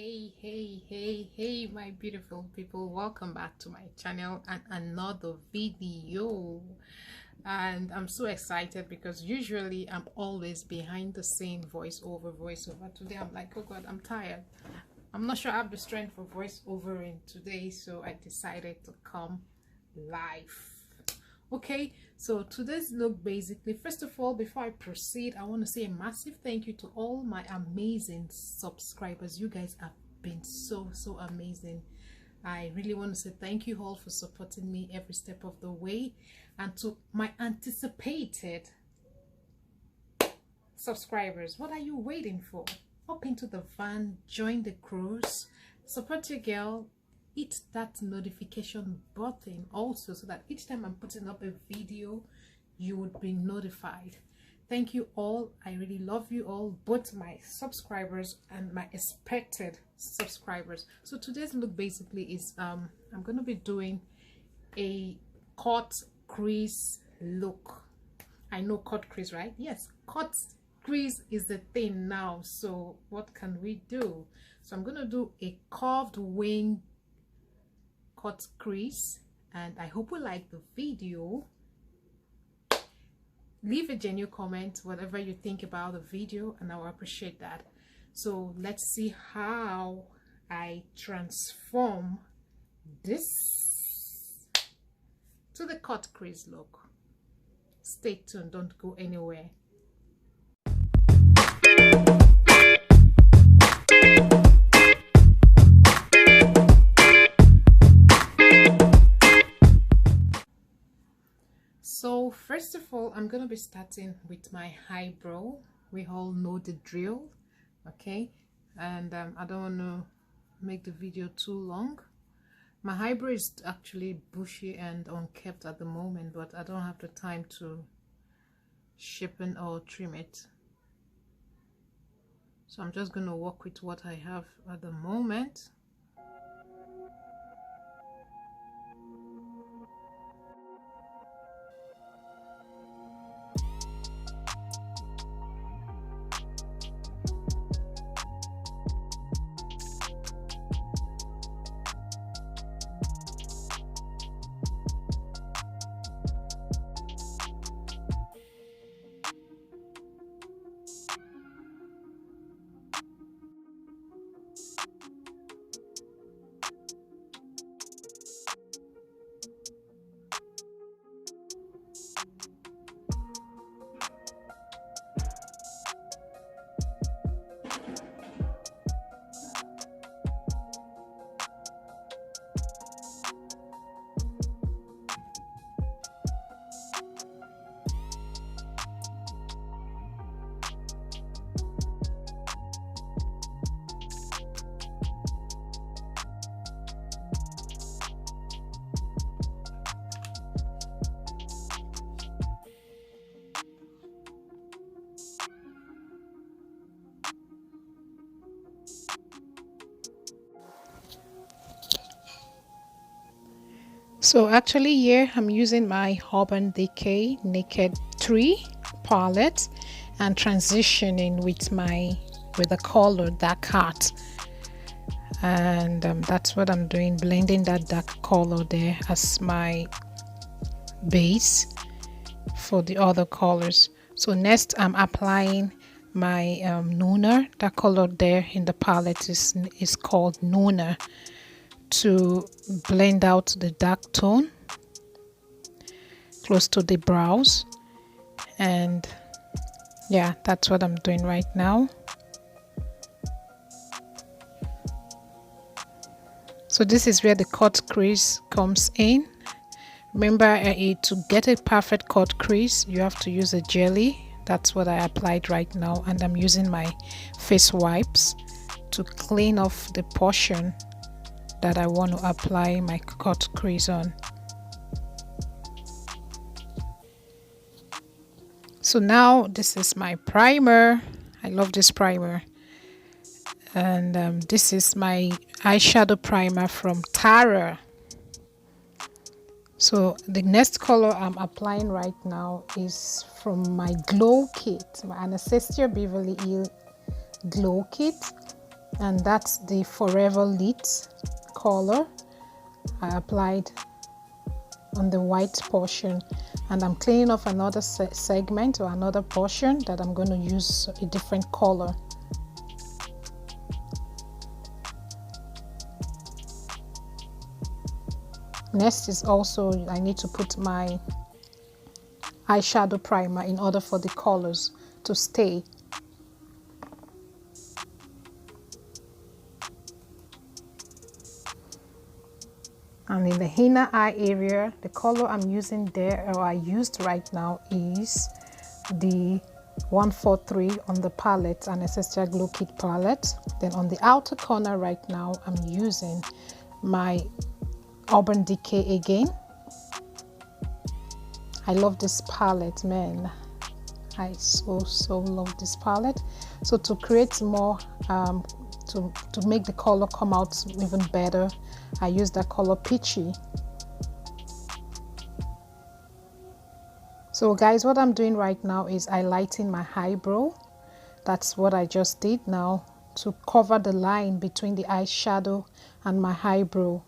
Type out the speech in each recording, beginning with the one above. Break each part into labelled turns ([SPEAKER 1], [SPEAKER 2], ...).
[SPEAKER 1] Hey, my beautiful people, welcome back to my channel and another video. And I'm so excited because usually I'm always behind the scene voiceover. Today I'm like, oh god, I'm tired. I'm not sure I have the strength for voiceovering today, so I decided to come live. Okay, so today's look, basically, first of all, before I proceed, I want to say a massive thank you to all my amazing subscribers. You guys have been so amazing. I really want to say thank you all for supporting me every step of the way, and to my anticipated subscribers, what are you waiting for? Hop into the van, join the cruise, support your girl. Hit that notification button also, so that each time I'm putting up a video you would be notified. Thank you all. I really love you all, both my subscribers and my expected subscribers. So today's look basically is I'm gonna be doing a cut crease look. I know cut crease, right? Yes, cut crease is the thing now. So what can we do? So I'm gonna do a curved wing cut crease, and I hope you like the video. Leave a genuine comment whatever you think about the video, and I will appreciate that. So let's see how I transform this to the cut crease look. Stay tuned, don't go anywhere. So first of all, I'm going to be starting with my eyebrow. We all know the drill, okay? And I don't want to make the video too long. My eyebrow is actually bushy and unkempt at the moment, but I don't have the time to shapen or trim it. So I'm just going to work with what I have at the moment. So actually here I'm using my URBANDECAY Naked 3 palette and transitioning with the color dark heart, and that's what I'm doing, blending that dark color there as my base for the other colors. So next I'm applying my Nooner. That color there in the palette is called Nooner, to blend out the dark tone close to the brows. And yeah, that's what I'm doing right now. So this is where the cut crease comes in. Remember, to get a perfect cut crease you have to use a jelly. That's what I applied right now, and I'm using my face wipes to clean off the portion that I want to apply my cut crease on. So now this is my primer. I love this primer, and this is my eyeshadow primer from Tara. So the next color I'm applying right now is from my glow kit, my Anastasia Beverly glow kit. and that's the Forever Lit color I applied on the white portion. And I'm cleaning off another segment or another portion that I'm going to use a different color. Next is also I need to put my eyeshadow primer in order for the colors to stay. And in the inner eye area, the color I'm using there, or I used right now, is the 143 on the palette, Anastasia Glow Kit palette. Then on the outer corner right now, I'm using my Urban Decay again. I love this palette, man. I so love this palette. So to create more, to make the color come out even better, I use that color Peachy. So guys, what I'm doing right now is highlighting my eyebrow. That's what I just did now to cover the line between the eyeshadow and my eyebrow.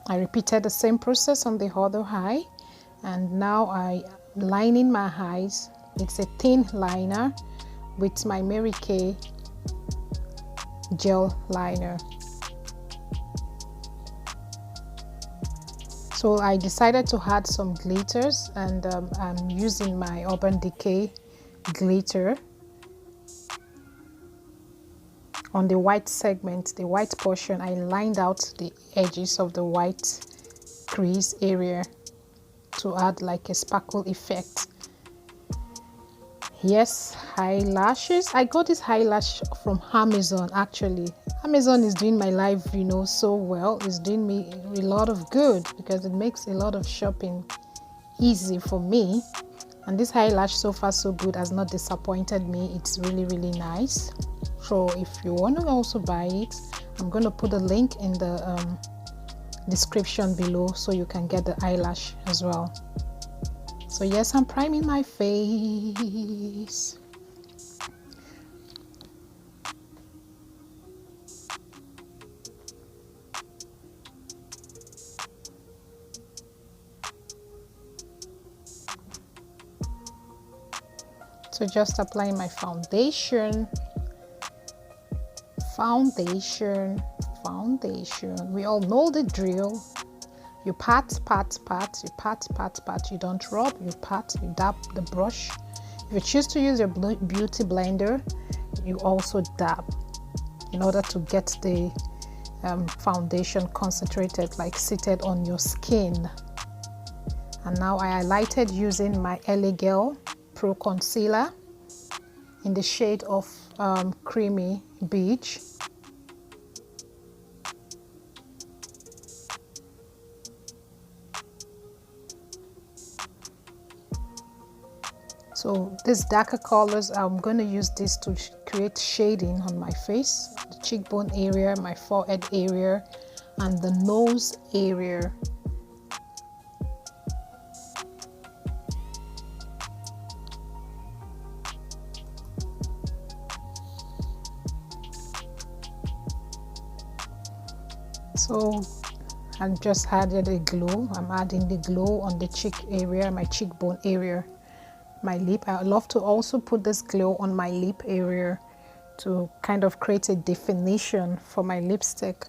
[SPEAKER 1] I repeated the same process on the other eye, and now I'm lining my eyes. It's a thin liner with my Mary Kay gel liner. So I decided to add some glitters, and I'm using my Urban Decay glitter on the white segment, the white portion. I lined out the edges of the white crease area to add like a sparkle effect. Yes, eyelashes. I got this eyelash from Amazon. Actually, Amazon is doing my life, you know, so well. It's doing me a lot of good because it makes a lot of shopping easy for me. And this eyelash, so far so good, has not disappointed me. It's really nice. So if you want to also buy it, I'm going to put a link in the description below so you can get the eyelash as well. So yes, I'm priming my face. So just applying my foundation. Foundation. We all know the drill. You pat, you pat, you don't rub, you pat, you dab the brush. If you choose to use your beauty blender, you also dab in order to get the foundation concentrated, like seated on your skin. And now I highlighted using my LA Girl Pro Concealer in the shade of Creamy Beige. So these darker colors, I'm going to use this to create shading on my face, the cheekbone area, my forehead area, and the nose area. So I've just added a glow. I'm adding the glow on the cheek area, my cheekbone area. My lip, I love to also put this glow on my lip area to kind of create a definition for my lipstick.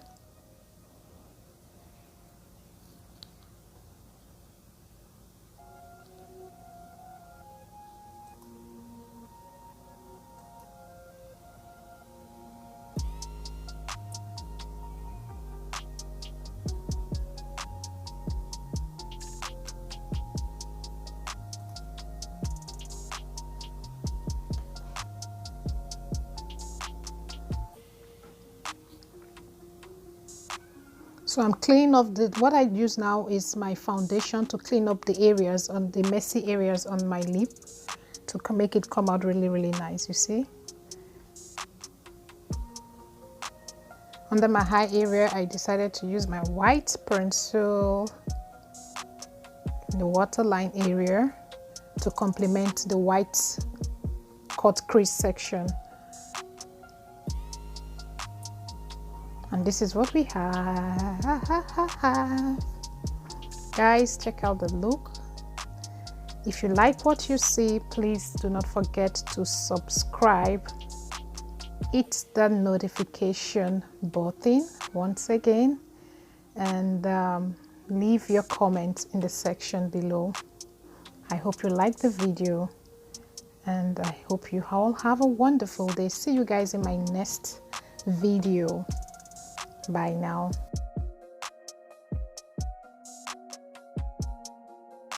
[SPEAKER 1] So I'm cleaning up what I use now is my foundation to clean up the areas, on the messy areas on my lip, to make it come out really nice, you see. Under my eye area, I decided to use my white pencil in the waterline area to complement the white cut crease section. And this is what we have. Guys, check out the look. If you like what you see, please do not forget to subscribe. Hit the notification button once again, and leave your comments in the section below. I hope you like the video, and I hope you all have a wonderful day. See you guys in my next video. Bye now.